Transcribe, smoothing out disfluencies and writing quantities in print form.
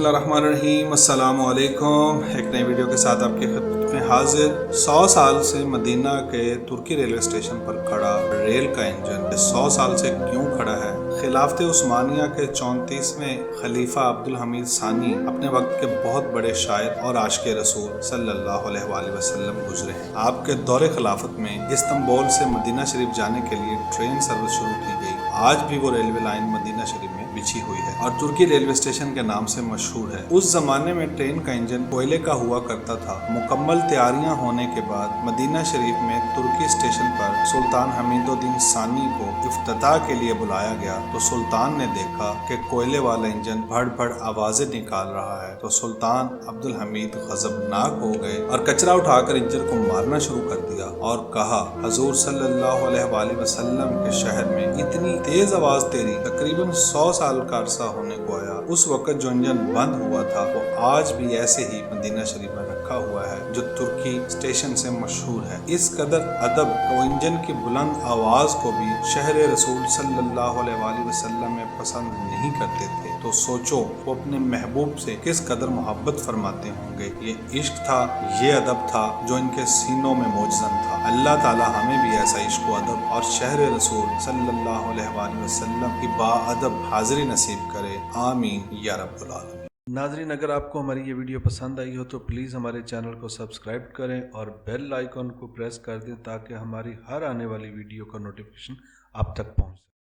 बिस्मिल्लाहिर्रहमानिर्रहीम। अस्सलाम वालेकुम। एक नई वीडियो के साथ आपकी खिदमत में हाजिर। 100 साल से मदीना के तुर्की रेलवे स्टेशन पर खड़ा रेल का इंजन 100 साल से क्यों खड़ा है? खिलाफत उस्मानिया के 34वें खलीफा अब्दुल हमीद सानी अपने वक्त के बहुत बड़े शायर और आशिक़ रसूल सल्लल्लाहु अलैहि वसल्लम गुजरे हैं। आपके दौरे खिलाफत में इस्तांबुल से मदीना शरीफ जाने के लिए ट्रेन सर्विस शुरू की गई। आज भी वो रेलवे लाइन मदीना शरीफ में बिछी हुई है और तुर्की रेलवे स्टेशन के नाम से मशहूर है। उस जमाने में ट्रेन का इंजन कोयले का हुआ करता था। मुकम्मल तैयारियां होने के बाद मदीना शरीफ में तुर्की स्टेशन पर सुल्तान हमीदुद्दीन सानी को इफ्तिताह के लिए बुलाया गया तो सुल्तान ने देखा कि कोयले वाला इंजन भड़ भड़ आवाजें निकाल रहा है तो सुल्तान अब्दुल हमीद गजबनाक हो गए और कचरा उठाकर इंजन को मारना शुरू कर दिया और कहा, हजूर सल्लल्लाहु अलैहि वसल्लम के शहर में इतनी तेज आवाज तेरी तकरीबन 100 साल का अरसा होने को आया। उस वक्त जो इंजन बंद हुआ था वो आज भी ऐसे ही मदीना शरीफ में रखा हुआ है जो तुर्की स्टेशन से मशहूर है। इस कदर अदब वो इंजन की बुलंद आवाज को भी शहर रसूल सल्लल्लाहु अलैहि वसल्लम में पसंद नहीं करते थे। तो सोचो वो अपने महबूब से किस कदर मोहब्बत फरमाते होंगे। ये इश्क था, ये अदब था जो इनके सीनों में मौजूद था। अल्लाह ताला हमें भी ऐसा इश्क व अदब और शहर रसूल सल्लल्लाहु अलैहि वसल्लम की बाअदब हाजिरी नसीब करे। आमीन या रब्बुल आलमीन। नाज़रीन, अगर आपको हमारी ये वीडियो पसंद आई हो तो प्लीज़ हमारे चैनल को सब्सक्राइब करें और बेल आइकन को प्रेस कर दें ताकि हमारी हर आने वाली वीडियो का नोटिफिकेशन आप तक पहुंचे।